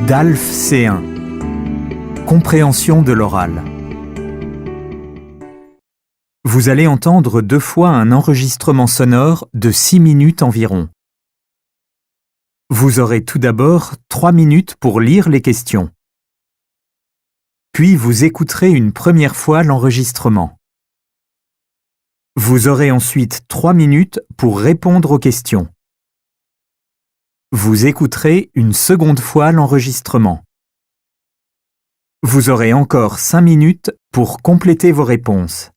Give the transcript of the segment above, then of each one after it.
DALF C1. Compréhension de l'oral. Vous allez entendre 2 fois un enregistrement sonore de 6 minutes environ. Vous aurez tout d'abord 3 minutes pour lire les questions. Puis vous écouterez une première fois l'enregistrement. Vous aurez ensuite 3 minutes pour répondre aux questions. Vous écouterez une seconde fois l'enregistrement. Vous aurez encore 5 minutes pour compléter vos réponses.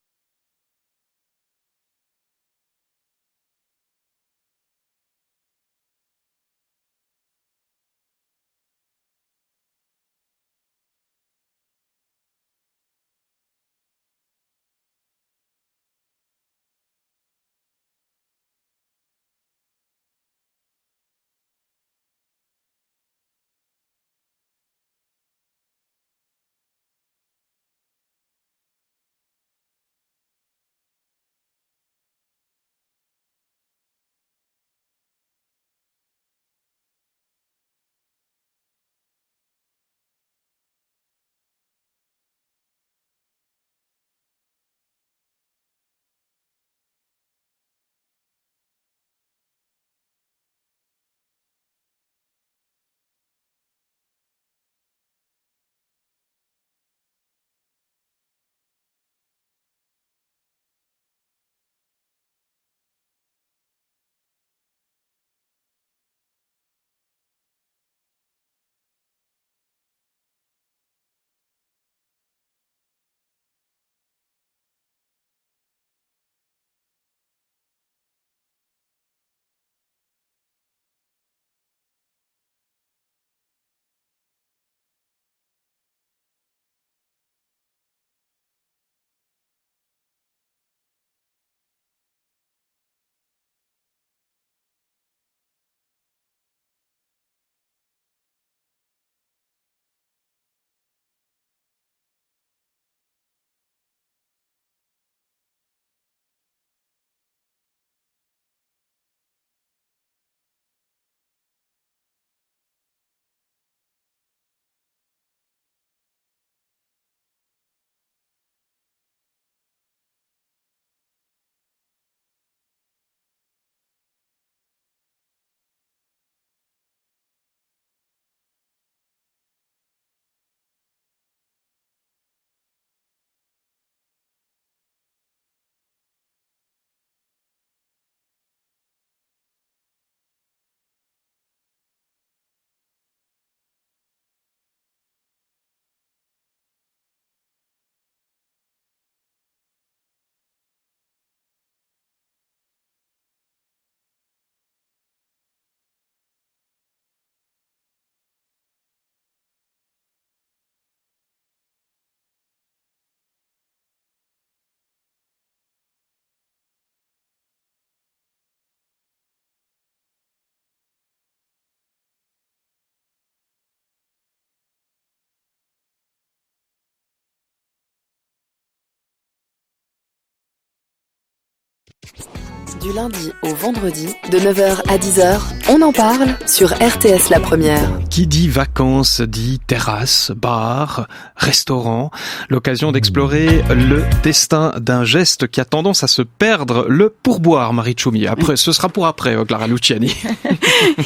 Du lundi au vendredi, de 9h à 10h, on en parle sur RTS La Première. Qui dit vacances dit terrasse, bar, restaurant. L'occasion d'explorer le destin d'un geste qui a tendance à se perdre, le pourboire, Marie Tchoumi. Après, ce sera pour après, Clara Luciani.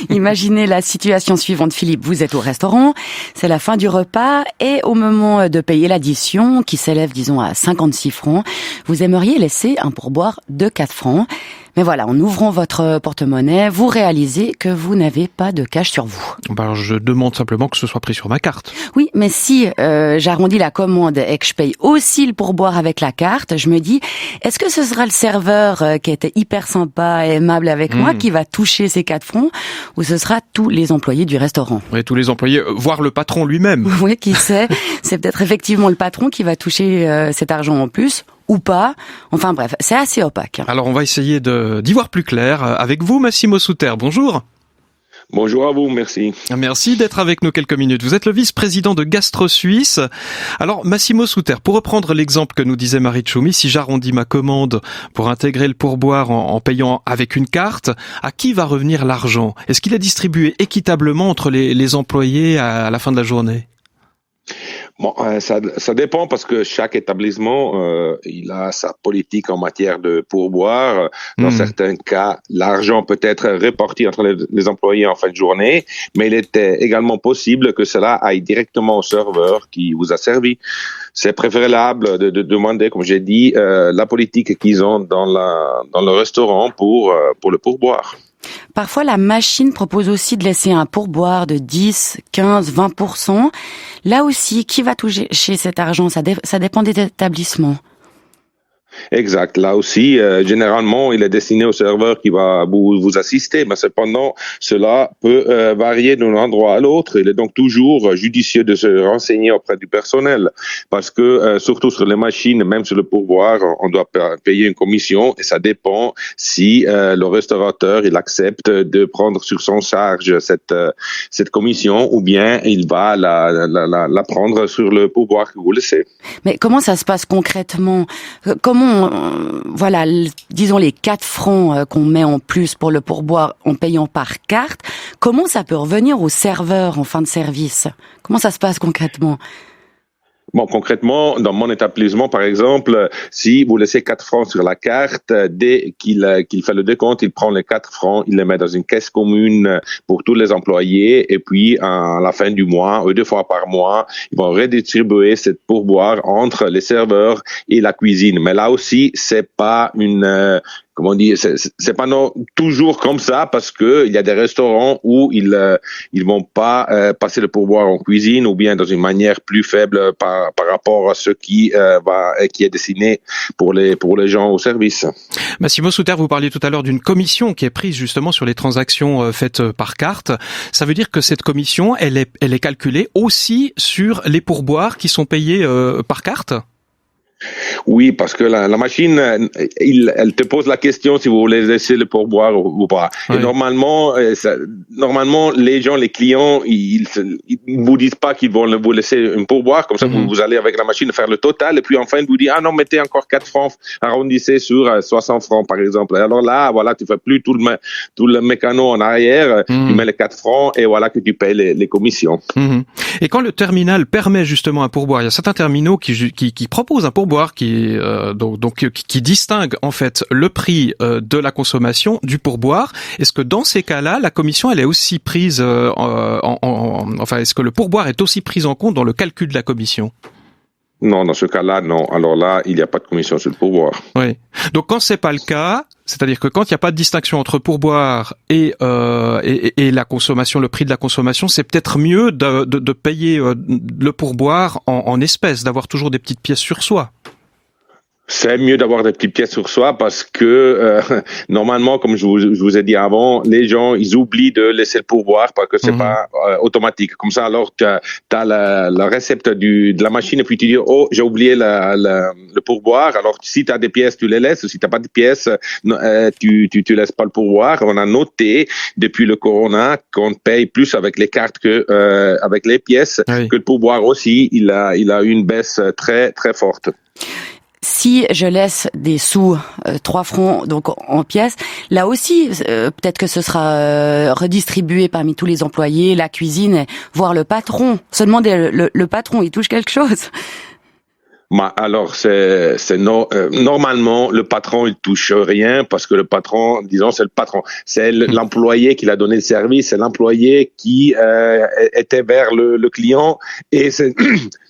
Imaginez la situation suivante, Philippe. Vous êtes au restaurant, c'est la fin du repas et au moment de payer l'addition, qui s'élève, disons, à 56 francs, vous aimeriez laisser un pourboire de 4 francs. Mais voilà, en ouvrant votre porte-monnaie, vous réalisez que vous n'avez pas de cash sur vous. Alors, je demande simplement que ce soit pris sur ma carte. Oui, mais si j'arrondis la commande et que je paye aussi le pourboire avec la carte, je me dis, est-ce que ce sera le serveur qui était hyper sympa et aimable avec moi qui va toucher ces 4 francs, ou ce sera tous les employés du restaurant? Oui, tous les employés, voire le patron lui-même. Oui, qui sait, c'est peut-être effectivement le patron qui va toucher cet argent en plus, ou pas. Enfin bref, c'est assez opaque. Alors on va essayer d'y voir plus clair avec vous, Massimo Souter. Bonjour. Bonjour à vous, merci. Merci d'être avec nous quelques minutes. Vous êtes le vice-président de Gastro Suisse. Alors, Massimo Souter, pour reprendre l'exemple que nous disait Marie Tchoumi, si j'arrondis ma commande pour intégrer le pourboire en payant avec une carte, à qui va revenir l'argent? Est-ce qu'il est distribué équitablement entre les employés à la fin de la journée? Bon, ça dépend parce que chaque établissement, il a sa politique en matière de pourboire. Dans certains cas, l'argent peut être réparti entre les employés en fin de journée, mais il était également possible que cela aille directement au serveur qui vous a servi. C'est préférable de demander, comme j'ai dit, la politique qu'ils ont dans le restaurant pour le pourboire. Parfois, la machine propose aussi de laisser un pourboire de 10, 15, 20%. Là aussi, qui va toucher cet argent? Ça dépend des établissements. Exact. Là aussi, généralement, il est destiné au serveur qui va vous assister, mais cependant, cela peut varier d'un endroit à l'autre. Il est donc toujours judicieux de se renseigner auprès du personnel, parce que surtout sur les machines, même sur le pourboire, on doit payer une commission, et ça dépend si le restaurateur il accepte de prendre sur son charge cette commission, ou bien il va la prendre sur le pourboire que vous laissez. Mais comment ça se passe concrètement? Comment, disons les 4 francs qu'on met en plus pour le pourboire en payant par carte, comment ça peut revenir au serveur en fin de service? Comment ça se passe concrètement? Bon, concrètement, dans mon établissement, par exemple, si vous laissez 4 francs sur la carte, dès qu'il fait le décompte, il prend les 4 francs, il les met dans une caisse commune pour tous les employés, et puis à la fin du mois, 2 fois par mois, ils vont redistribuer cette pourboire entre les serveurs et la cuisine. Mais là aussi, c'est pas comment dire, c'est pas toujours comme ça, parce que il y a des restaurants où ils vont pas passer le pourboire en cuisine, ou bien dans une manière plus faible par rapport à ce qui est destiné pour les gens au service. Massimo Souter, vous parliez tout à l'heure d'une commission qui est prise justement sur les transactions faites par carte. Ça veut dire que cette commission, elle est calculée aussi sur les pourboires qui sont payés par carte? Oui, parce que la machine, elle te pose la question si vous voulez laisser le pourboire ou pas. Oui. Et normalement, les gens, les clients, ils vous disent pas qu'ils vont vous laisser un pourboire. Comme ça, vous allez avec la machine faire le total. Et puis enfin, ils vous disent, ah non, mettez encore 4 francs, arrondissez sur 60 francs, par exemple. Et alors là, voilà, tu fais plus tout le mécano en arrière. Tu mets les 4 francs et voilà que tu payes les commissions. Et quand le terminal permet justement un pourboire, il y a certains terminaux qui proposent un pourboire qui distingue en fait le prix de la consommation du pourboire. Est-ce que dans ces cas-là, la commission elle est aussi prise est-ce que le pourboire est aussi pris en compte dans le calcul de la commission? Non, dans ce cas-là, non. Alors là, il n'y a pas de commission sur le pourboire. Oui. Donc quand c'est pas le cas, c'est-à-dire que quand il n'y a pas de distinction entre pourboire et la consommation, le prix de la consommation, c'est peut-être mieux de payer le pourboire en espèces, d'avoir toujours des petites pièces sur soi. C'est mieux d'avoir des petites pièces sur soi parce que normalement, comme je vous ai dit avant, les gens ils oublient de laisser le pourboire parce que c'est pas automatique. Comme ça, alors t'as la récepte de la machine et puis tu dis oh j'ai oublié le pourboire. Alors si t'as des pièces tu les laisses. Si t'as pas de pièces tu laisses pas le pourboire. On a noté depuis le corona qu'on paye plus avec les cartes que avec les pièces, que le pourboire aussi il a eu une baisse très très forte. Si je laisse des sous, 3 francs donc en pièces, là aussi, peut-être que ce sera redistribué parmi tous les employés, la cuisine, voire le patron. Se demander, le patron, il touche quelque chose? Alors, normalement, le patron, il touche rien parce que le patron, disons, c'est le patron. C'est l'employé qui l'a donné le service, c'est l'employé qui était vers le client et c'est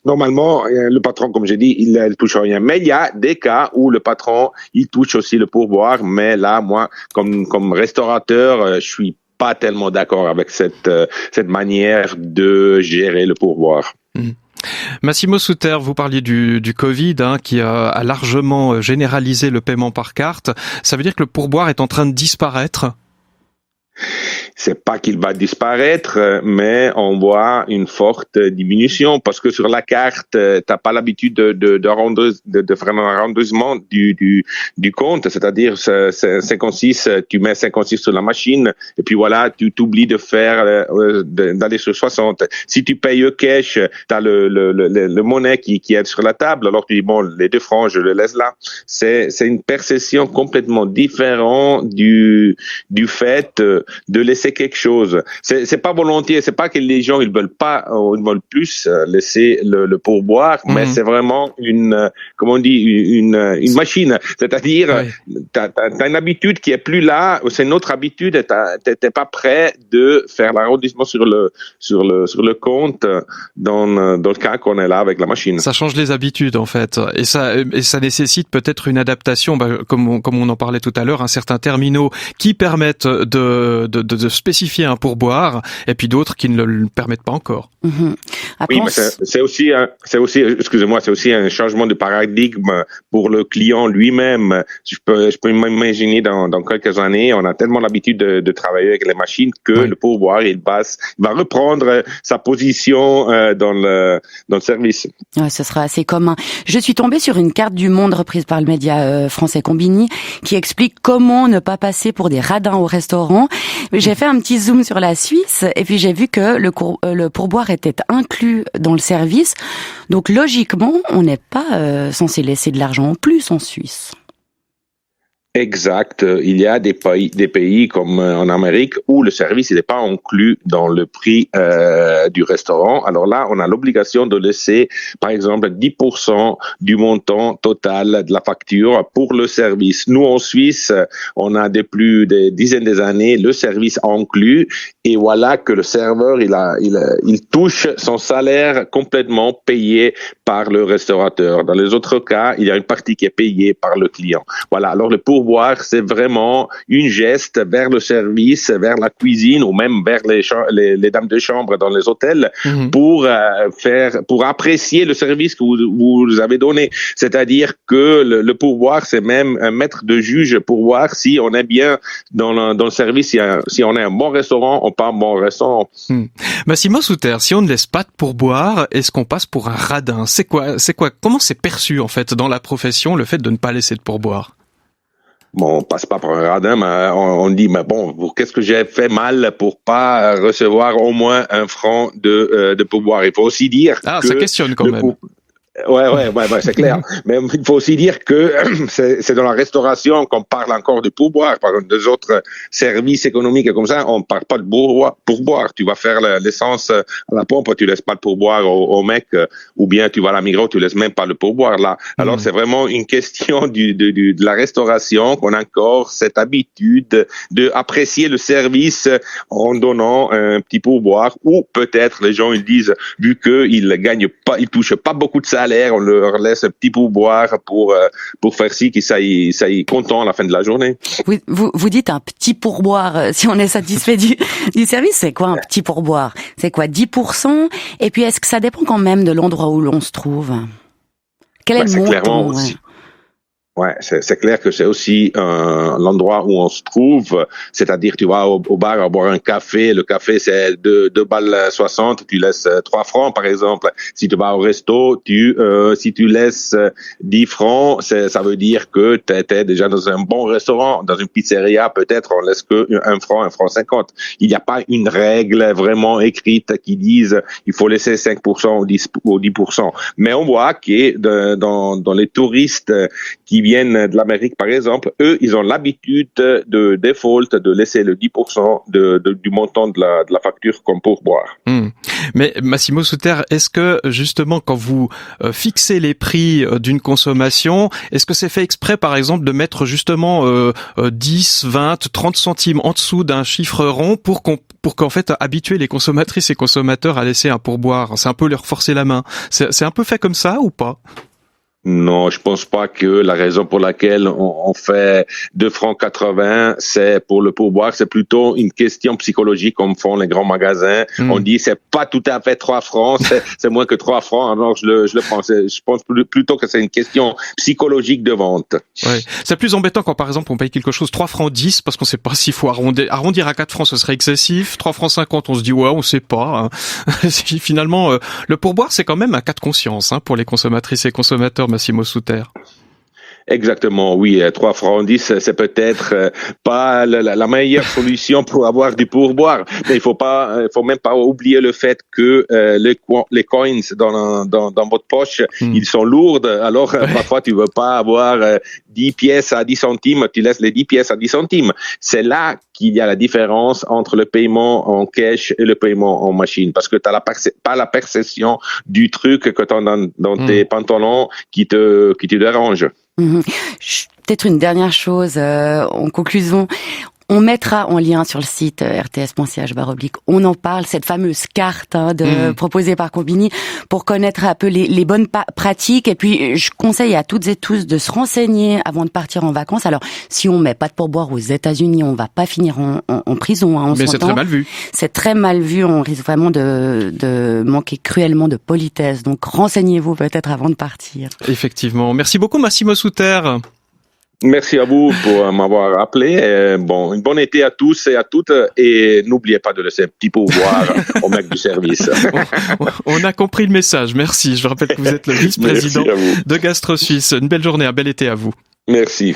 normalement, le patron, comme j'ai dit, il touche rien. Mais il y a des cas où le patron, il touche aussi le pourboire. Mais là, moi, comme restaurateur, je suis pas tellement d'accord avec cette manière de gérer le pourboire. Massimo Souter, vous parliez du Covid qui a largement généralisé le paiement par carte. Ça veut dire que le pourboire est en train de disparaître? C'est pas qu'il va disparaître, mais on voit une forte diminution parce que sur la carte, t'as pas l'habitude de faire un arrondissement du compte, c'est-à-dire 56, tu mets 56 sur la machine et puis voilà, tu t'oublies de faire d'aller sur 60. Si tu payes au cash, t'as le monnaie qui est sur la table, alors tu dis bon, les 2 francs, je le laisse là. C'est une perception complètement différente du fait de laisser quelque chose. C'est pas volontiers, c'est pas que les gens ils veulent plus laisser le pourboire, mais c'est vraiment une machine. C'est-à-dire, t'as une habitude qui est plus là, c'est une autre habitude, t'es pas prêt de faire l'arrondissement sur le compte dans le cas qu'on est là avec la machine. Ça change les habitudes en fait, et ça nécessite peut-être une adaptation, comme on en parlait tout à l'heure, certains terminaux qui permettent de spécifier un pourboire, et puis d'autres qui ne le permettent pas encore. Oui, mais c'est aussi un changement de paradigme pour le client lui-même. Je peux m'imaginer dans quelques années, on a tellement l'habitude de travailler avec les machines que le pourboire, il va reprendre sa position dans le service. Ouais, ce sera assez commun. Je suis tombée sur une carte du monde reprise par le média français Combini qui explique comment ne pas passer pour des radins au restaurant. J'ai fait un petit zoom sur la Suisse et puis j'ai vu que le pourboire était inclus dans le service. Donc logiquement, on n'est pas censé laisser de l'argent en plus en Suisse. Exact. Il y a des pays comme en Amérique où le service n'est pas inclus dans le prix du restaurant. Alors là, on a l'obligation de laisser, par exemple, 10% du montant total de la facture pour le service. Nous, en Suisse, on a depuis des dizaines d'années le service inclus et voilà que le serveur, il touche son salaire complètement payé par le restaurateur. Dans les autres cas, il y a une partie qui est payée par le client. Voilà. Alors le pourboire, c'est vraiment une geste vers le service, vers la cuisine ou même vers les dames de chambre dans les hôtels pour apprécier le service que vous avez donné. C'est-à-dire que le pourboire, c'est même un maître de juge pour voir si on est bien dans le service, si on est un bon restaurant ou pas un bon restaurant. Massimo Souter, si on ne laisse pas de pourboire, est-ce qu'on passe pour un radin? C'est quoi? Comment c'est perçu en fait dans la profession le fait de ne pas laisser de pourboire? Bon, on passe pas pour un radin, mais on dit, mais bon, qu'est-ce que j'ai fait mal pour pas recevoir au moins 1 franc de pourboire? Il faut aussi dire que ça questionne quand même. Ouais, c'est clair. Mais il faut aussi dire que c'est dans la restauration qu'on parle encore de pourboire. Par exemple, des autres services économiques comme ça, on parle pas de pourboire. Tu vas faire l'essence à la pompe, tu laisses pas de pourboire au mec, ou bien tu vas à la Migros, tu laisses même pas le pourboire là. Alors c'est vraiment une question de la restauration qu'on a encore cette habitude de apprécier le service en donnant un petit pourboire, ou peut-être les gens ils disent, vu qu'ils gagnent pas, ils touchent pas beaucoup de salaire, on leur laisse un petit pourboire pour faire ci, qu'ils soient contents à la fin de la journée. Vous dites un petit pourboire, si on est satisfait du service, c'est quoi un petit pourboire? C'est quoi, 10%? Et puis est-ce que ça dépend quand même de l'endroit où l'on se trouve? Quel est le montant? Ouais, c'est clair que c'est aussi l'endroit où on se trouve, c'est-à-dire tu vas au bar à boire un café, le café c'est 2 balles 60, tu laisses 3 francs par exemple. Si tu vas au resto, si tu laisses 10 francs, ça veut dire que tu étais déjà dans un bon restaurant. Dans une pizzeria, peut-être on laisse que 1 franc 50. Il n'y a pas une règle vraiment écrite qui dise il faut laisser 5% ou 10%. Mais on voit que dans les touristes qui viennent de l'Amérique, par exemple, eux, ils ont l'habitude de default, de laisser le 10% du montant de la facture comme pourboire. Mais Massimo Souter, est-ce que justement quand vous fixez les prix d'une consommation, est-ce que c'est fait exprès, par exemple, de mettre justement 10, 20, 30 centimes en dessous d'un chiffre rond pour qu'en fait habituer les consommatrices et consommateurs à laisser un pourboire? C'est un peu leur forcer la main. C'est un peu fait comme ça ou pas? Non, je pense pas que la raison pour laquelle on fait 2 francs 80, c'est pour le pourboire, c'est plutôt une question psychologique comme font les grands magasins. On dit c'est pas tout à fait 3 francs, c'est moins que 3 francs, alors je le prends. Je pense plutôt que c'est une question psychologique de vente. Ouais. C'est plus embêtant quand par exemple on paye quelque chose 3 francs 10 parce qu'on sait pas s'il faut arrondir à 4 francs, ce serait excessif. 3 francs 50, on se dit ouais, on sait pas. Hein. Finalement, le pourboire c'est quand même un cas de conscience pour les consommatrices et consommateurs, Massimo Souter. Exactement, oui. 3 francs 10, c'est peut-être pas la meilleure solution pour avoir du pourboire. Mais il faut même pas oublier le fait que les coins dans votre poche, ils sont lourds. Alors, parfois, tu veux pas avoir 10 pièces à 10 centimes, tu laisses les 10 pièces à 10 centimes. C'est là qu'il y a la différence entre le paiement en cash et le paiement en machine. Parce que tu n'as pas la perception du truc que tu as dans tes pantalons qui te dérange. Peut-être une dernière chose en conclusion. On mettra en lien sur le site rts.ch/, on en parle, cette fameuse carte proposée par Combini pour connaître un peu les bonnes pratiques. Et puis, je conseille à toutes et tous de se renseigner avant de partir en vacances. Alors, si on met pas de pourboire aux États-Unis, on va pas finir en prison. Hein, mais c'est très mal vu. C'est très mal vu. On risque vraiment de manquer cruellement de politesse. Donc, renseignez-vous peut-être avant de partir. Effectivement. Merci beaucoup, Massimo Souter. Merci à vous pour m'avoir appelé. Une bonne été à tous et à toutes. Et n'oubliez pas de laisser un petit pourboire au mec du service. On a compris le message. Merci. Je rappelle que vous êtes le vice-président de Gastro Suisse. Une belle journée, un bel été à vous. Merci.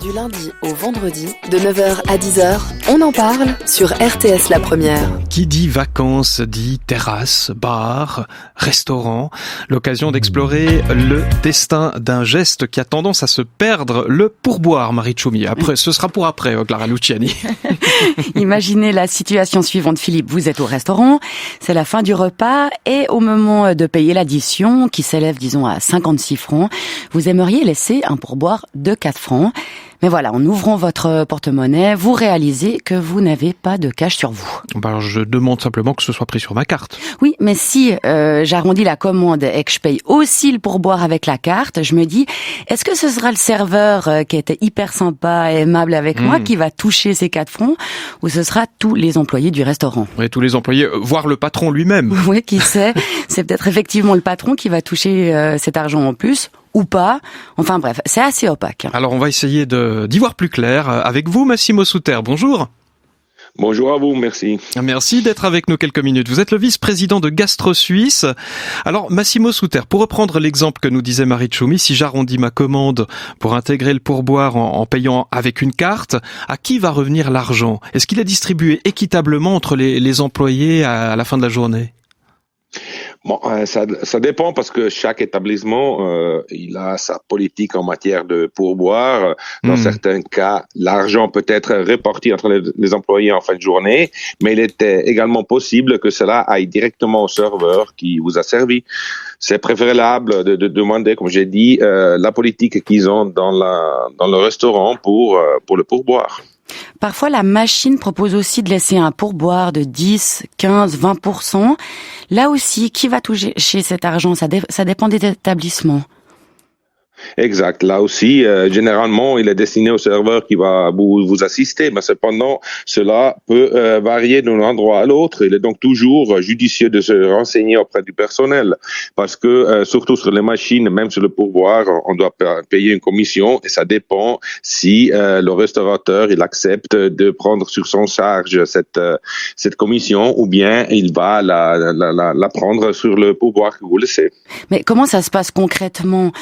Du lundi au vendredi, de 9h à 10h, on en parle sur RTS La Première. Qui dit vacances dit terrasse, bar, restaurant. L'occasion d'explorer le destin d'un geste qui a tendance à se perdre, le pourboire, Marie Tchoumi. Après, ce sera pour après, Clara Luciani. Imaginez la situation suivante, Philippe. Vous êtes au restaurant, c'est la fin du repas et au moment de payer l'addition, qui s'élève, disons, à 56 francs, vous aimeriez laisser un pourboire de 4 francs. Mais voilà, en ouvrant votre porte-monnaie, vous réalisez que vous n'avez pas de cash sur vous. Alors, je demande simplement que ce soit pris sur ma carte. Oui, mais si j'arrondis la commande et que je paye aussi le pourboire avec la carte, je me dis, est-ce que ce sera le serveur qui était hyper sympa et aimable avec moi qui va toucher ces 4 francs, ou ce sera tous les employés du restaurant? Oui, tous les employés, voire le patron lui-même. Oui, qui sait, c'est peut-être effectivement le patron qui va toucher cet argent en plus, ou pas. Enfin bref, c'est assez opaque. Alors, on va essayer d'y voir plus clair avec vous, Massimo Souter. Bonjour. Bonjour à vous, merci. Merci d'être avec nous quelques minutes. Vous êtes le vice-président de Gastro Suisse. Alors, Massimo Souter, pour reprendre l'exemple que nous disait Marie Tchoumi, si j'arrondis ma commande pour intégrer le pourboire en payant avec une carte, à qui va revenir l'argent? Est-ce qu'il est distribué équitablement entre les employés à la fin de la journée? Bon, ça dépend parce que chaque établissement, il a sa politique en matière de pourboire. Dans certains cas, l'argent peut être réparti entre les employés en fin de journée, mais il était également possible que cela aille directement au serveur qui vous a servi. C'est préférable de demander, comme j'ai dit, la politique qu'ils ont dans le restaurant pour le pourboire. Parfois, la machine propose aussi de laisser un pourboire de 10, 15, 20%. Là aussi, qui va toucher cet argent? Ça dépend des établissements. Exact. Là aussi, généralement, il est destiné au serveur qui va vous assister, mais cependant, cela peut varier d'un endroit à l'autre. Il est donc toujours judicieux de se renseigner auprès du personnel, parce que surtout sur les machines, même sur le pourboire, on doit payer une commission, et ça dépend si le restaurateur il accepte de prendre sur son charge cette commission, ou bien il va la prendre sur le pourboire que vous laissez. Mais comment ça se passe concrètement?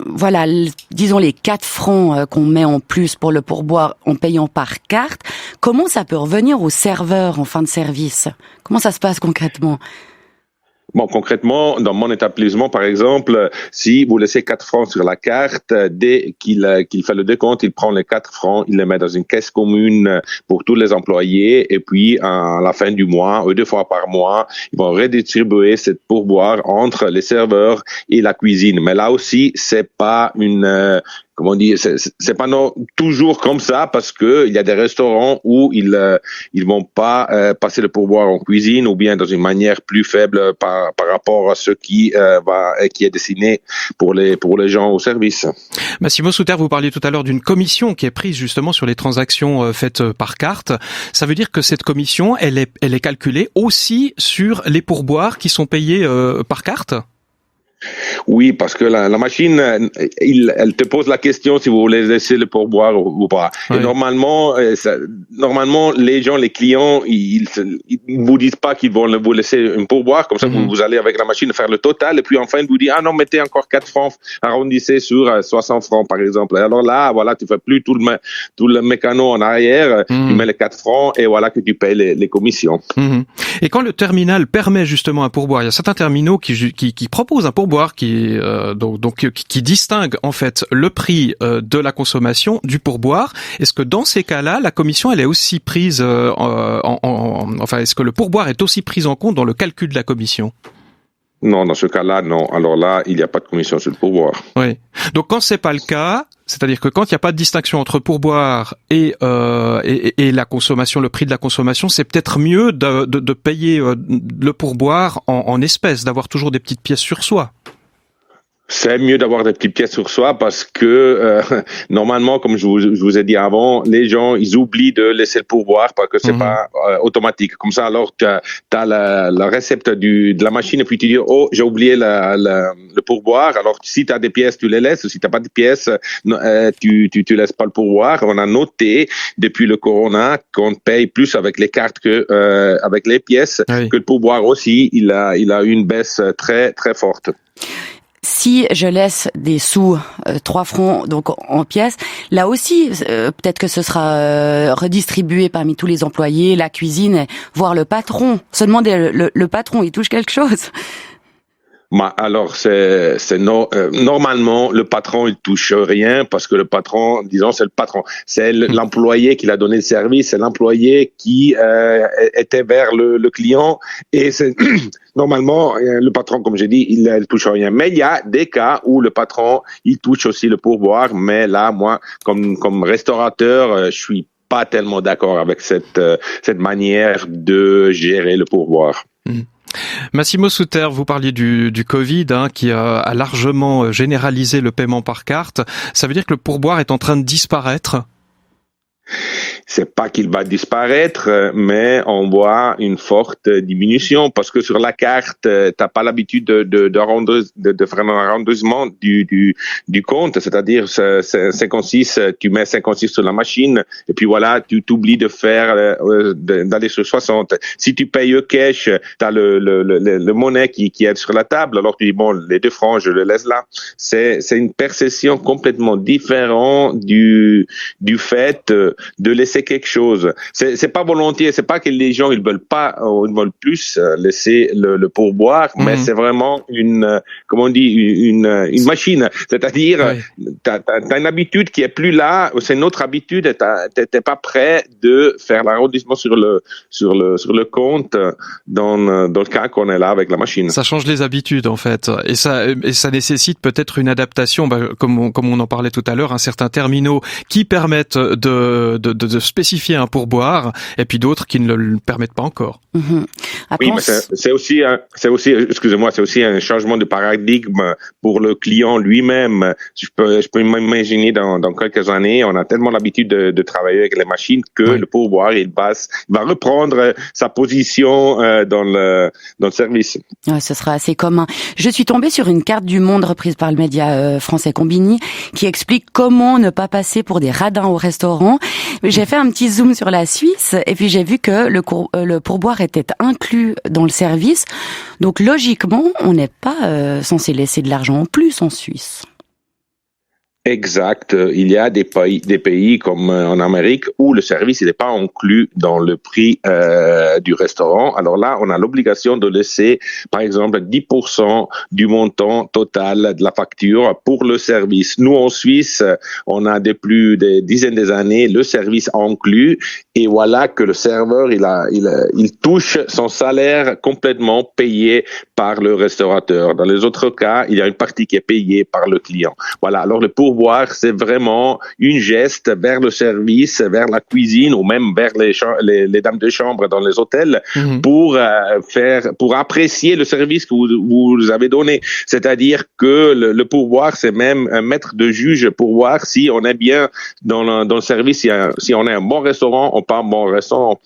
Voilà, disons les 4 francs qu'on met en plus pour le pourboire en payant par carte, comment ça peut revenir au serveur en fin de service? Comment ça se passe concrètement? Bon, concrètement, dans mon établissement, par exemple, si vous laissez 4 francs sur la carte, dès qu'il fait le décompte, il prend les 4 francs, il les met dans une caisse commune pour tous les employés, et puis à la fin du mois, 2 fois par mois, ils vont redistribuer cette pourboire entre les serveurs et la cuisine. Mais là aussi, c'est pas comment dire, c'est pas toujours comme ça, parce que il y a des restaurants où ils vont pas passer le pourboire en cuisine, ou bien dans une manière plus faible par rapport à ce qui est destiné pour les gens au service. Massimo Souter, vous parliez tout à l'heure d'une commission qui est prise justement sur les transactions faites par carte. Ça veut dire que cette commission, elle est calculée aussi sur les pourboires qui sont payés par carte? Oui, parce que la machine, elle te pose la question si vous voulez laisser le pourboire ou pas. Oui. Et normalement, les gens, les clients, ils vous disent pas qu'ils vont vous laisser un pourboire. Comme ça, vous allez avec la machine faire le total. Et puis enfin, ils vous disent, ah non, mettez encore 4 francs, arrondissez sur 60 francs, par exemple. Et alors là, voilà, tu fais plus tout le mécano en arrière. Tu mets les 4 francs et voilà que tu payes les commissions. Et quand le terminal permet justement un pourboire, il y a certains terminaux qui proposent un pourboire qui distingue en fait le prix de la consommation du pourboire. Est-ce que dans ces cas-là, la commission elle est aussi prise est-ce que le pourboire est aussi pris en compte dans le calcul de la commission? Non, dans ce cas-là, non. Alors là, il n'y a pas de commission sur le pourboire. Oui. Donc quand c'est pas le cas, c'est-à-dire que quand il n'y a pas de distinction entre pourboire et la consommation, le prix de la consommation, c'est peut-être mieux de payer le pourboire en espèces, d'avoir toujours des petites pièces sur soi. C'est mieux d'avoir des petites pièces sur soi parce que normalement, comme je vous ai dit avant, les gens ils oublient de laisser le pourboire parce que c'est pas automatique. Comme ça, alors t'as la récepte de la machine et puis tu dis oh j'ai oublié le pourboire. Alors si t'as des pièces tu les laisses. Si t'as pas de pièces tu laisses pas le pourboire. On a noté depuis le Corona qu'on paye plus avec les cartes que avec les pièces, que le pourboire aussi il a une baisse très très forte. Si je laisse des sous, 3 francs, donc en pièces, là aussi, peut-être que ce sera redistribué parmi tous les employés, la cuisine, voire le patron. Se demander, le patron, il touche quelque chose? Alors, normalement, le patron, il touche rien parce que le patron, disons, c'est le patron. C'est l'employé qui l'a donné le service, c'est l'employé qui était vers le client et c'est normalement, le patron, comme j'ai dit, il touche rien. Mais il y a des cas où le patron, il touche aussi le pourboire. Mais là, moi, comme restaurateur, je suis pas tellement d'accord avec cette manière de gérer le pourboire. Massimo Souter, vous parliez du Covid qui a largement généralisé le paiement par carte. Ça veut dire que le pourboire est en train de disparaître? C'est pas qu'il va disparaître, mais on voit une forte diminution parce que sur la carte, t'as pas l'habitude de vraiment un remboursement du compte, c'est-à-dire 56, tu mets 56 sur la machine et puis voilà, tu t'oublies de faire d'aller sur 60. Si tu payes cash, t'as le monnaie qui est sur la table, alors tu dis bon, les 2 francs, je le laisse là. C'est une perception complètement différente du fait de laisser quelque chose. C'est pas volontiers, c'est pas que les gens ils veulent pas, ils veulent plus laisser le pourboire, mais c'est vraiment une machine. C'est-à-dire, t'as une habitude qui est plus là, c'est une autre habitude, t'es pas prêt de faire l'arrondissement sur le compte dans le cas qu'on est là avec la machine. Ça change les habitudes en fait, et ça nécessite peut-être une adaptation, comme on en parlait tout à l'heure, certains terminaux qui permettent de spécifier un pourboire, et puis d'autres qui ne le permettent pas encore. Oui, mais c'est aussi, excusez-moi, c'est aussi un changement de paradigme pour le client lui-même. Je peux m'imaginer dans quelques années, on a tellement l'habitude de travailler avec les machines que le pourboire, il va reprendre sa position dans le service. Ouais, ce sera assez commun. Je suis tombée sur une carte du monde reprise par le média français Combini qui explique comment ne pas passer pour des radins au restaurant. J'ai fait un petit zoom sur la Suisse et puis j'ai vu que le pourboire était inclus dans le service. Donc logiquement, on n'est pas censé laisser de l'argent en plus en Suisse. Exact. Il y a des pays comme en Amérique où le service n'est pas inclus dans le prix du restaurant. Alors là, on a l'obligation de laisser, par exemple, 10% du montant total de la facture pour le service. Nous, en Suisse, on a depuis des dizaines d'années le service inclus et voilà que le serveur, il touche son salaire complètement payé par le restaurateur. Dans les autres cas, il y a une partie qui est payée par le client. Voilà. Alors le pourboire, c'est vraiment une geste vers le service, vers la cuisine ou même vers les dames de chambre dans les hôtels pour apprécier le service que vous avez donné. C'est-à-dire que le pourboire, c'est même un maître de juge pour voir si on est bien dans le service, si on est un bon restaurant ou pas un bon restaurant.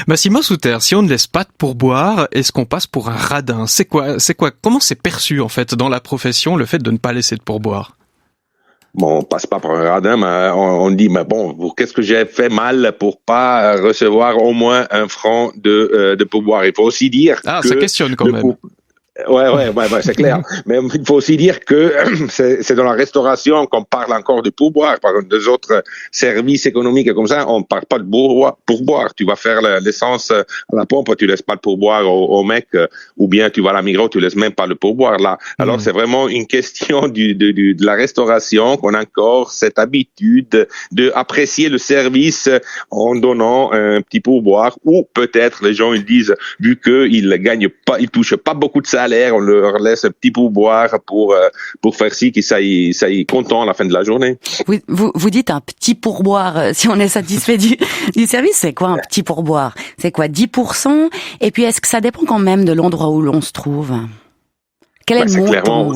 Massimo Souter, si on ne laisse pas de pourboire, est-ce qu'on passe pour un radin? C'est quoi? Comment c'est perçu en fait dans la profession le fait de ne pas laisser de pourboire? Bon, on passe pas pour un radin, mais on dit, mais bon, qu'est-ce que j'ai fait mal pour pas recevoir au moins 1 franc de pourboire? Il faut aussi dire que ça questionne quand même. Ouais, c'est clair. Mais il faut aussi dire que c'est dans la restauration qu'on parle encore de pourboire. Par exemple, des autres services économiques comme ça, on parle pas de pourboire. Tu vas faire l'essence à la pompe, tu laisses pas le pourboire au mec, ou bien tu vas à la Migros, tu laisses même pas le pourboire là. Alors c'est vraiment une question de la restauration qu'on a encore cette habitude de apprécier le service en donnant un petit pourboire, ou peut-être les gens ils disent, vu qu'ils gagnent pas, ils touchent pas beaucoup de salaire, on leur laisse un petit pourboire pour faire si qu'ils soient contents à la fin de la journée. Vous dites un petit pourboire, si on est satisfait du service, c'est quoi un petit pourboire? C'est quoi, 10%? Et puis est-ce que ça dépend quand même de l'endroit où l'on se trouve? Quel est le montant?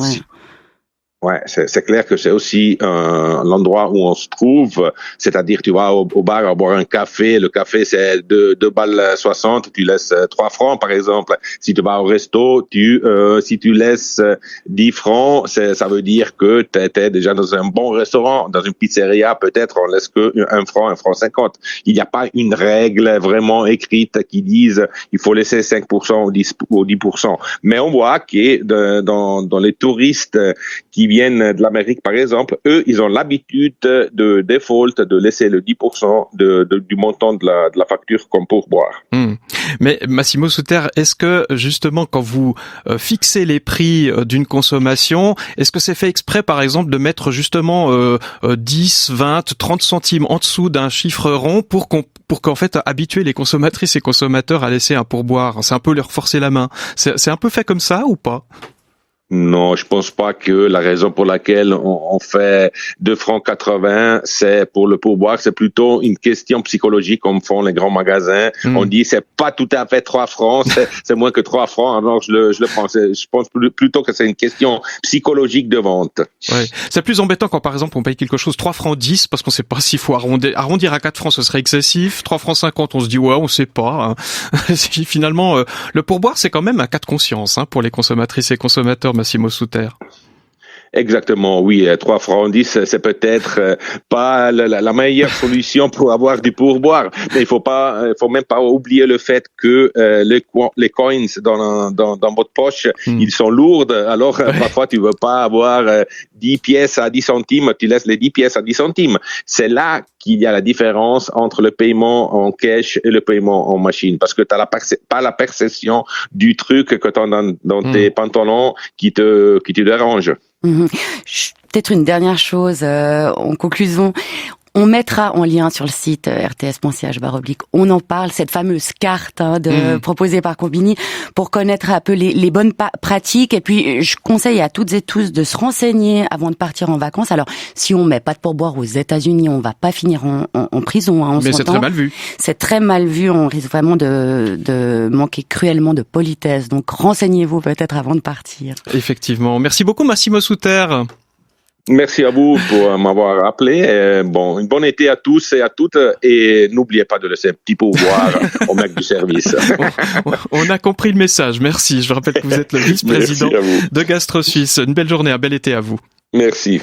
Ouais, c'est clair que c'est aussi l'endroit où on se trouve, c'est-à-dire tu vas au bar à boire un café, le café c'est 2 balles 60, tu laisses 3 francs par exemple. Si tu vas au resto, si tu laisses 10 francs, ça veut dire que tu étais déjà dans un bon restaurant, dans une pizzeria peut-être on laisse que 1 franc 50. Il n'y a pas une règle vraiment écrite qui dise il faut laisser 5% ou 10%. Mais on voit que dans les touristes qui viennent de l'Amérique, par exemple, eux, ils ont l'habitude de default, de laisser le 10% du montant de la facture comme pourboire. Mais Massimo Souter, est-ce que justement quand vous fixez les prix d'une consommation, est-ce que c'est fait exprès par exemple de mettre justement 10, 20, 30 centimes en dessous d'un chiffre rond pour qu'en fait habituer les consommatrices et consommateurs à laisser un pourboire? C'est un peu leur forcer la main. C'est un peu fait comme ça ou pas? Non, je pense pas que la raison pour laquelle on fait 2 francs 80, c'est pour le pourboire, c'est plutôt une question psychologique comme font les grands magasins. On dit c'est pas tout à fait 3 francs, c'est moins que 3 francs, alors je le prends. Je pense plutôt que c'est une question psychologique de vente. Ouais. C'est plus embêtant quand par exemple on paye quelque chose 3 francs 10 parce qu'on sait pas s'il faut arrondir à 4 francs, ce serait excessif. 3 francs 50, on se dit ouais, on sait pas. Hein. Finalement, le pourboire c'est quand même un cas de conscience pour les consommatrices et consommateurs, Massimo Souter. Exactement, oui. 3 francs 10, c'est peut-être pas la meilleure solution pour avoir du pourboire. Mais il faut même pas oublier le fait que les coins dans votre poche, ils sont lourds. Alors, parfois, tu veux pas avoir 10 pièces à 10 centimes, tu laisses les 10 pièces à 10 centimes. C'est là qu'il y a la différence entre le paiement en cash et le paiement en machine. Parce que tu n'as pas la perception du truc que tu as dans tes pantalons qui te dérange. Peut-être une dernière chose en conclusion. On mettra en lien sur le site rts.ch/, on en parle, cette fameuse carte proposée par Combini pour connaître un peu les bonnes pratiques. Et puis, je conseille à toutes et tous de se renseigner avant de partir en vacances. Alors, si on met pas de pourboire aux États-Unis, on va pas finir en prison. Mais c'est très mal vu. C'est très mal vu. On risque vraiment de manquer cruellement de politesse. Donc, renseignez-vous peut-être avant de partir. Effectivement. Merci beaucoup, Massimo Souter. Merci à vous pour m'avoir appelé. Une bonne été à tous et à toutes. Et n'oubliez pas de laisser un petit pourboire au mec du service. On a compris le message. Merci. Je rappelle que vous êtes le vice-président de Gastro Suisse. Une belle journée, un bel été à vous. Merci.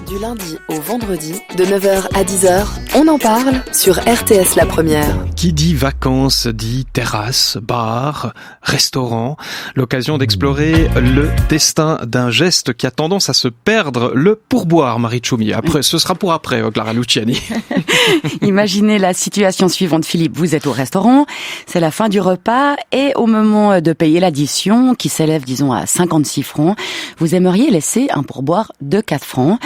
Du lundi au vendredi, de 9h à 10h, on en parle sur RTS La Première. Qui dit vacances dit terrasse, bar, restaurant. L'occasion d'explorer le destin d'un geste qui a tendance à se perdre, le pourboire, Marie Tchoumi. Après, ce sera pour après, Clara Luciani. Imaginez la situation suivante, Philippe. Vous êtes au restaurant, c'est la fin du repas et au moment de payer l'addition, qui s'élève, disons, à 56 francs, vous aimeriez laisser un pourboire de 4 francs.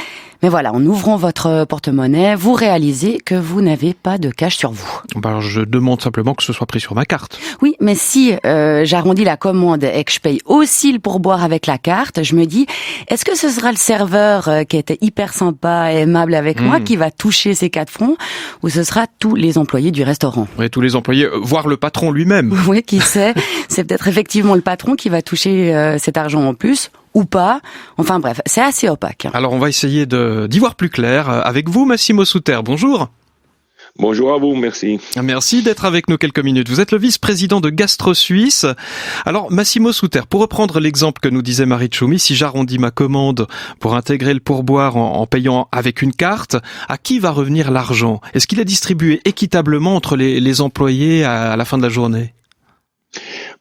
Mais voilà, en ouvrant votre porte-monnaie, vous réalisez que vous n'avez pas de cash sur vous. Alors, je demande simplement que ce soit pris sur ma carte. Oui, mais si j'arrondis la commande et que je paye aussi le pourboire avec la carte, je me dis, est-ce que ce sera le serveur qui était hyper sympa et aimable avec moi qui va toucher ces 4 francs, ou ce sera tous les employés du restaurant? Oui, tous les employés, voire le patron lui-même. Oui, qui sait, c'est peut-être effectivement le patron qui va toucher cet argent en plus. Ou pas. Enfin bref, c'est assez opaque. Alors on va essayer d'y voir plus clair avec vous, Massimo Souter. Bonjour. Bonjour à vous, merci. Merci d'être avec nous quelques minutes. Vous êtes le vice-président de Gastro Suisse. Alors Massimo Souter, pour reprendre l'exemple que nous disait Marie Tchoumi, si j'arrondis ma commande pour intégrer le pourboire en payant avec une carte, à qui va revenir l'argent? Est-ce qu'il est distribué équitablement entre les employés à la fin de la journée?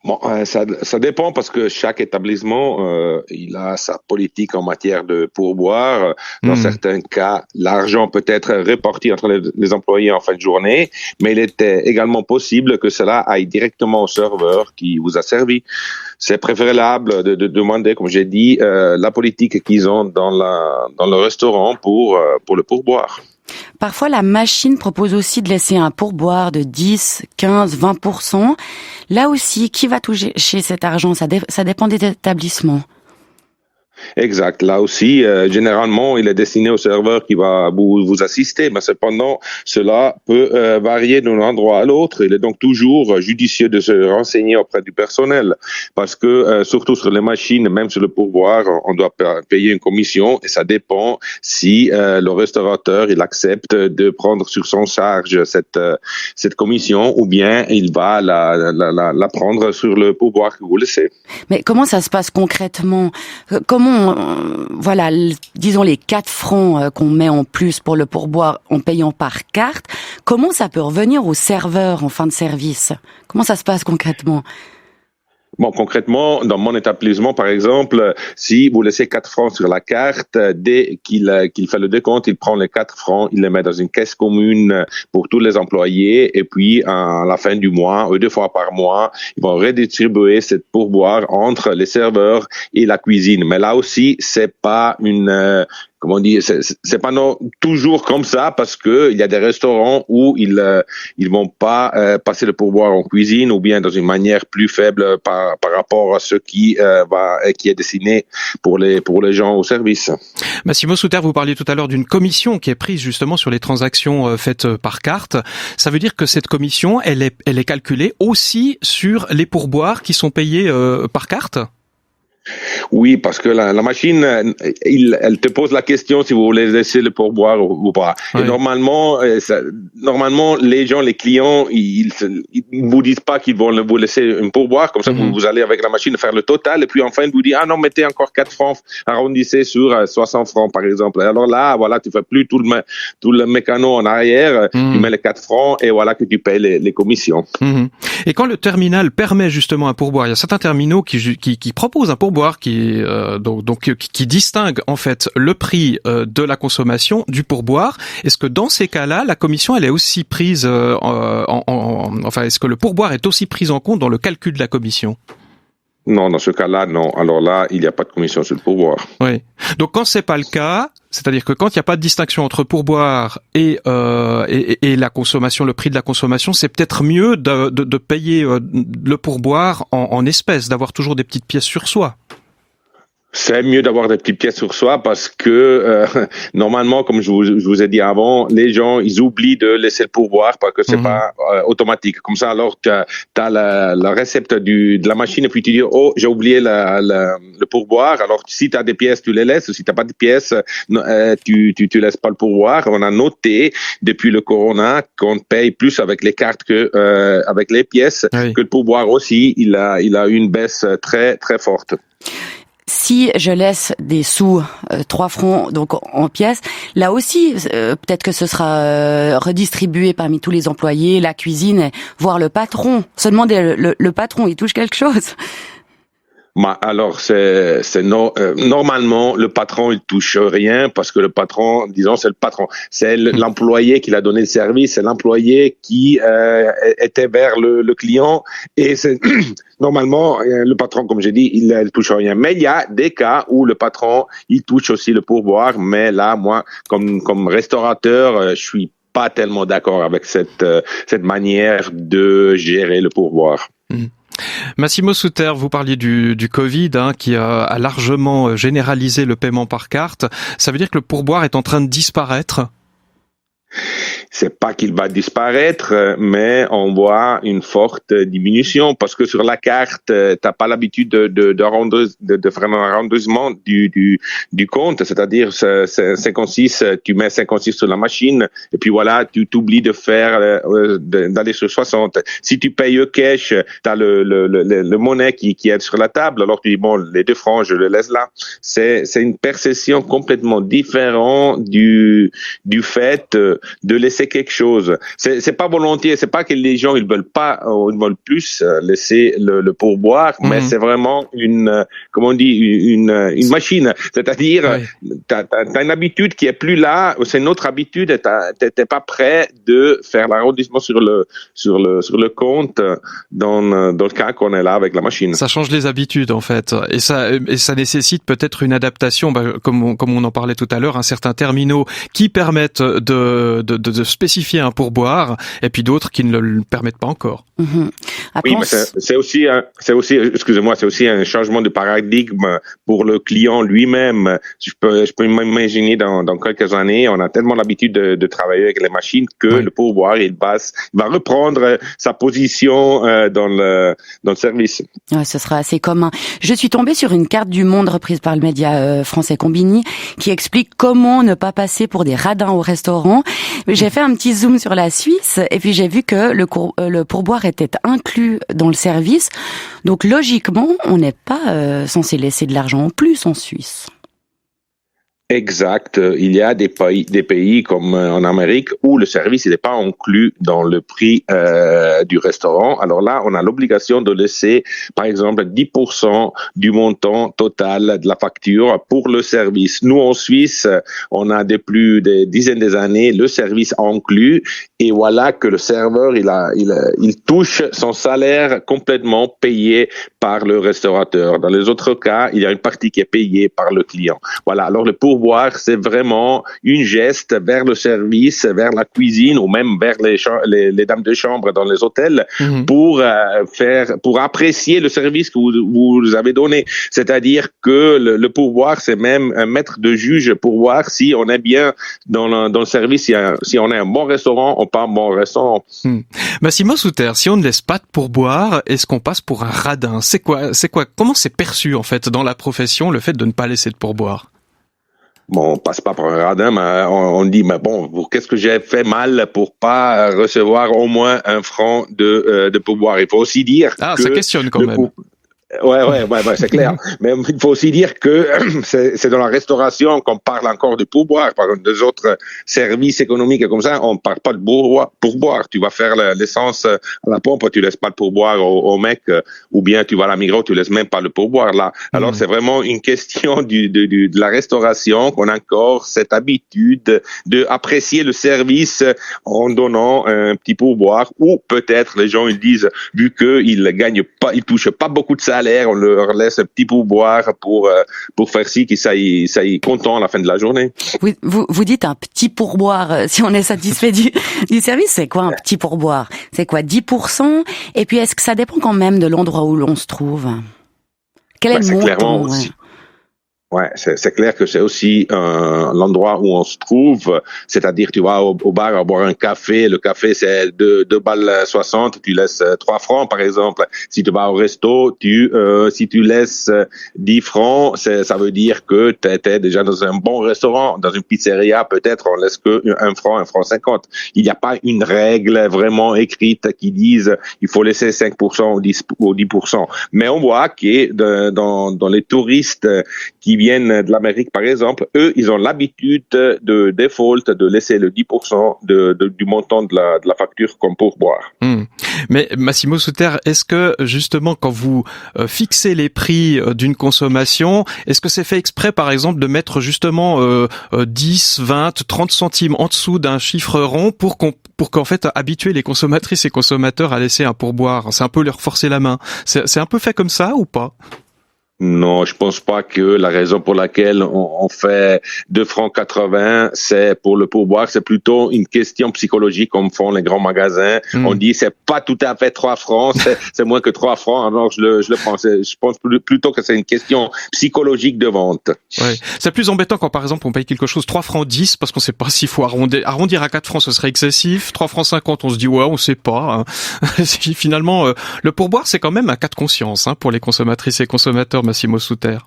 Bon, ça dépend parce que chaque établissement, il a sa politique en matière de pourboire. Dans certains cas, l'argent peut être réparti entre les employés en fin de journée, mais il était également possible que cela aille directement au serveur qui vous a servi. C'est préférable de demander, comme j'ai dit, la politique qu'ils ont dans le restaurant pour le pourboire. Parfois, la machine propose aussi de laisser un pourboire de 10, 15, 20%. Là aussi, qui va toucher cet argent? Ça dépend des établissements. Exact. Là aussi, généralement, il est destiné au serveur qui va vous assister, mais cependant, cela peut varier d'un endroit à l'autre. Il est donc toujours judicieux de se renseigner auprès du personnel, parce que surtout sur les machines, même sur le pourboire, on doit payer une commission, et ça dépend si le restaurateur il accepte de prendre sur son charge cette commission, ou bien il va la prendre sur le pourboire que vous laissez. Mais comment ça se passe concrètement? Comment, voilà, disons les 4 francs qu'on met en plus pour le pourboire en payant par carte, comment ça peut revenir au serveur en fin de service? Comment ça se passe concrètement? Bon, concrètement, dans mon établissement, par exemple, si vous laissez 4 francs sur la carte, dès qu'il fait le décompte, il prend les 4 francs, il les met dans une caisse commune pour tous les employés, et puis à la fin du mois, 2 fois par mois, ils vont redistribuer cette pourboire entre les serveurs et la cuisine. Mais là aussi, c'est pas comment dire, c'est pas toujours comme ça, parce que il y a des restaurants où ils vont pas passer le pourboire en cuisine, ou bien dans une manière plus faible par rapport à ce qui est destiné pour les gens au service. Massimo Souter, vous parliez tout à l'heure d'une commission qui est prise justement sur les transactions faites par carte. Ça veut dire que cette commission, elle est calculée aussi sur les pourboires qui sont payés par carte? Oui, parce que la machine, elle te pose la question si vous voulez laisser le pourboire ou pas. Oui. Et normalement, les gens, les clients, ils vous disent pas qu'ils vont vous laisser un pourboire. Comme ça, vous allez avec la machine faire le total. Et puis enfin, ils vous disent, ah non, mettez encore 4 francs, arrondissez sur 60 francs, par exemple. Et alors là, voilà, tu fais plus tout le mécano en arrière. Tu mets les 4 francs et voilà que tu payes les commissions. Et quand le terminal permet justement un pourboire, il y a certains terminaux qui proposent un pourboire qui distingue en fait le prix de la consommation du pourboire. Est-ce que dans ces cas-là, la commission elle est aussi prise enfin est-ce que le pourboire est aussi pris en compte dans le calcul de la commission? Non, dans ce cas-là, non. Alors là, il n'y a pas de commission sur le pourboire. Oui. Donc quand c'est pas le cas, c'est-à-dire que quand il n'y a pas de distinction entre pourboire et la consommation, le prix de la consommation, c'est peut-être mieux de payer le pourboire en espèces, d'avoir toujours des petites pièces sur soi. C'est mieux d'avoir des petites pièces sur soi parce que normalement, comme je vous ai dit avant, les gens ils oublient de laisser le pourboire parce que c'est pas automatique. Comme ça, alors t'as la récepte de la machine et puis tu dis oh j'ai oublié le pourboire. Alors si t'as des pièces tu les laisses. Si t'as pas de pièces tu laisses pas le pourboire. On a noté depuis le Corona qu'on paye plus avec les cartes que avec les pièces, que le pourboire aussi il a une baisse très très forte. si je laisse des sous, 3 francs, donc en pièces, là aussi, peut-être que ce sera redistribué parmi tous les employés, la cuisine, voire le patron. Se demander, le patron, il touche quelque chose? Alors, normalement, le patron, il touche rien parce que le patron, disons, c'est le patron. C'est l'employé qui l'a donné le service, c'est l'employé qui était vers le client et c'est normalement, le patron, comme j'ai dit, il touche rien. Mais il y a des cas où le patron, il touche aussi le pourboire. Mais là, moi, comme restaurateur, je suis pas tellement d'accord avec cette manière de gérer le pourboire. Massimo Souter, vous parliez du Covid qui a largement généralisé le paiement par carte. Ça veut dire que le pourboire est en train de disparaître? C'est pas qu'il va disparaître, mais on voit une forte diminution parce que sur la carte, t'as pas l'habitude de faire un arrondissement du compte, c'est-à-dire 56, tu mets 56 sur la machine et puis voilà, tu t'oublies de faire d'aller sur 60. Si tu payes au cash, t'as le monnaie qui est sur la table, alors tu dis bon, les 2 francs, je le laisse là. C'est une perception complètement différente du fait de laisser quelque chose. C'est pas volontiers, c'est pas que les gens ils veulent plus laisser le pourboire, mais c'est vraiment une machine. C'est-à-dire, t'as une habitude qui est plus là, c'est une autre habitude, t'es pas prêt de faire l'arrondissement sur le compte dans le cas qu'on est là avec la machine. Ça change les habitudes en fait, et ça nécessite peut-être une adaptation, comme on en parlait tout à l'heure, certains terminaux qui permettent de spécifier un pourboire, et puis d'autres qui ne le permettent pas encore. Oui, mais c'est aussi, excusez-moi, c'est aussi un changement de paradigme pour le client lui-même. Je peux m'imaginer dans quelques années, on a tellement l'habitude de travailler avec les machines que le pourboire, il va reprendre sa position dans le service. Ouais, ce sera assez commun. Je suis tombée sur une carte du monde reprise par le média français Combini qui explique comment ne pas passer pour des radins au restaurant. J'ai fait un petit zoom sur la Suisse et puis j'ai vu que le pourboire était inclus dans le service. Donc logiquement, on n'est pas censé laisser de l'argent en plus en Suisse. Exact. Il y a des pays comme en Amérique où le service n'est pas inclus dans le prix du restaurant. Alors là, on a l'obligation de laisser, par exemple, 10% du montant total de la facture pour le service. Nous, en Suisse, on a depuis des dizaines d'années le service inclus et voilà que le serveur, il touche son salaire complètement payé par le restaurateur. Dans les autres cas, il y a une partie qui est payée par le client. Voilà. Alors le pourboire, c'est vraiment une geste vers le service, vers la cuisine ou même vers les dames de chambre dans les hôtels pour apprécier le service que vous avez donné. C'est-à-dire que le pourboire, c'est même un maître de juge pour voir si on est bien dans le service, si on est un bon restaurant ou pas un bon restaurant. Massimo Souter, si on ne laisse pas de pourboire, est-ce qu'on passe pour un radin? C'est quoi? Comment c'est perçu en fait dans la profession le fait de ne pas laisser de pourboire? Bon, on passe pas pour un radin, mais on dit, mais bon, qu'est-ce que j'ai fait mal pour pas recevoir au moins 1 franc de pourboire? Il faut aussi dire que ça questionne quand même. Ouais, c'est clair. Mais il faut aussi dire que c'est dans la restauration qu'on parle encore de pourboire. Par exemple, des autres services économiques comme ça, on parle pas de pourboire. Tu vas faire l'essence à la pompe, tu laisses pas de pourboire au mec, ou bien tu vas à la Migros, tu laisses même pas le pourboire là. Alors c'est vraiment une question de la restauration qu'on a encore cette habitude de apprécier le service en donnant un petit pourboire, ou peut-être les gens ils disent, vu qu'ils gagnent pas, ils touchent pas beaucoup de salaire, on leur laisse un petit pourboire pour faire ci, qu'ils soient contents à la fin de la journée. Vous dites un petit pourboire, si on est satisfait du service, c'est quoi un petit pourboire? C'est quoi, 10%? Et puis est-ce que ça dépend quand même de l'endroit où l'on se trouve? Quel est le montant? Ouais, c'est clair que c'est aussi l'endroit où on se trouve, c'est-à-dire tu vas au bar à boire un café, le café c'est 2 balles 60, tu laisses 3 francs par exemple. Si tu vas au resto, si tu laisses 10 francs, ça veut dire que tu étais déjà dans un bon restaurant, dans une pizzeria peut-être on laisse que 1 franc 50. Il n'y a pas une règle vraiment écrite qui dise il faut laisser 5% ou 10%. Mais on voit que dans les touristes qui viennent de l'Amérique, par exemple, eux, ils ont l'habitude de default, de laisser le 10% du montant de la facture comme pourboire. Mais Massimo Suter, est-ce que justement quand vous fixez les prix d'une consommation, est-ce que c'est fait exprès, par exemple, de mettre justement 10, 20, 30 centimes en dessous d'un chiffre rond pour qu'en fait habituer les consommatrices et consommateurs à laisser un pourboire? C'est un peu leur forcer la main. C'est un peu fait comme ça ou pas? Non, je pense pas que la raison pour laquelle on fait 2 francs 80, c'est pour le pourboire, c'est plutôt une question psychologique comme font les grands magasins. On dit c'est pas tout à fait 3 francs, c'est moins que 3 francs, alors je le prends. Je pense plutôt que c'est une question psychologique de vente. Ouais. C'est plus embêtant quand par exemple on paye quelque chose 3 francs 10 parce qu'on sait pas s'il faut arrondir à 4 francs, ce serait excessif. 3 francs 50, on se dit ouais, on sait pas. Hein. Finalement, le pourboire c'est quand même un cas de conscience pour les consommatrices et consommateurs. Massimo Suter.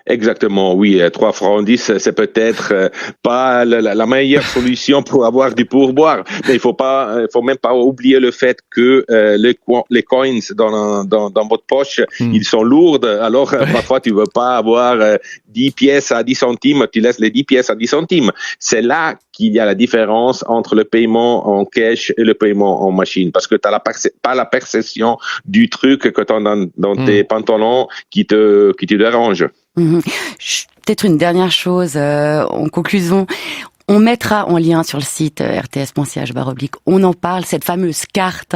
Exactement, oui. 3 francs 10, c'est peut-être pas la meilleure solution pour avoir du pourboire. Mais il faut même pas oublier le fait que les coins dans votre poche, ils sont lourds. Alors, parfois, tu veux pas avoir 10 pièces à 10 centimes, tu laisses les 10 pièces à 10 centimes. C'est là qu'il y a la différence entre le paiement en cash et le paiement en machine. Parce que tu n'as pas la perception du truc que tu as dans tes pantalons qui te dérange. Peut-être une dernière chose en conclusion. On mettra en lien sur le site rts.ch/, on en parle, cette fameuse carte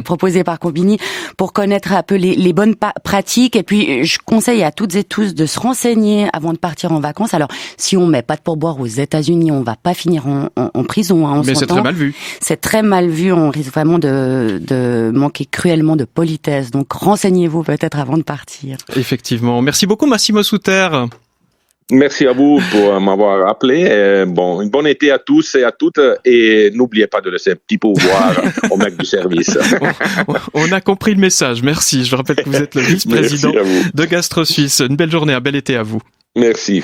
proposée par Combini pour connaître un peu les bonnes pratiques. Et puis, je conseille à toutes et tous de se renseigner avant de partir en vacances. Alors, si on met pas de pourboire aux États-Unis, on va pas finir en prison. Mais c'est très mal vu. C'est très mal vu. On risque vraiment de manquer cruellement de politesse. Donc, renseignez-vous peut-être avant de partir. Effectivement. Merci beaucoup, Massimo Suter. Merci à vous pour m'avoir appelé. Une bonne été à tous et à toutes. Et n'oubliez pas de laisser un petit pourboire au mec du service. On a compris le message. Merci. Je rappelle que vous êtes le vice-président de Gastro Suisse. Une belle journée, un bel été à vous. Merci.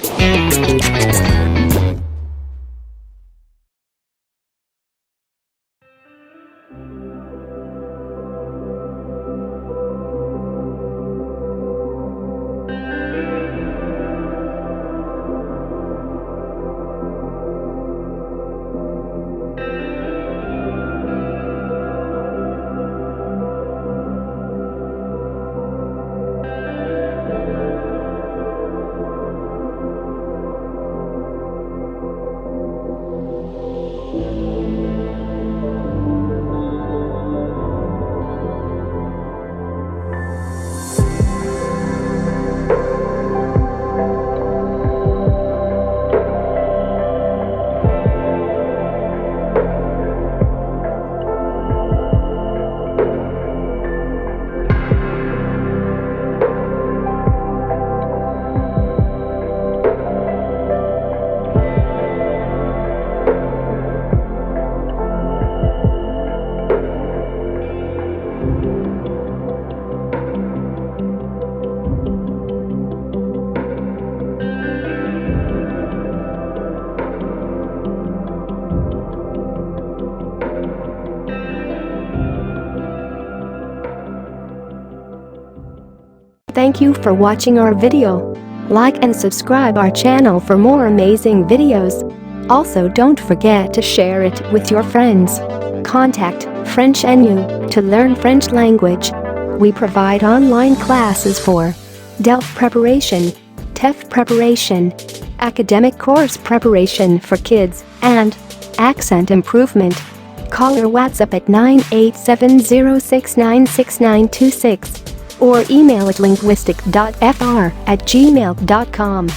Thank you for watching our video. Like and subscribe our channel for more amazing videos. Also, don't forget to share it with your friends. Contact French NU to learn French language. We provide online classes for DELF preparation, TEF preparation, academic course preparation for kids, and accent improvement. Call or WhatsApp at 98706969626 or email at linguistic.fr@gmail.com.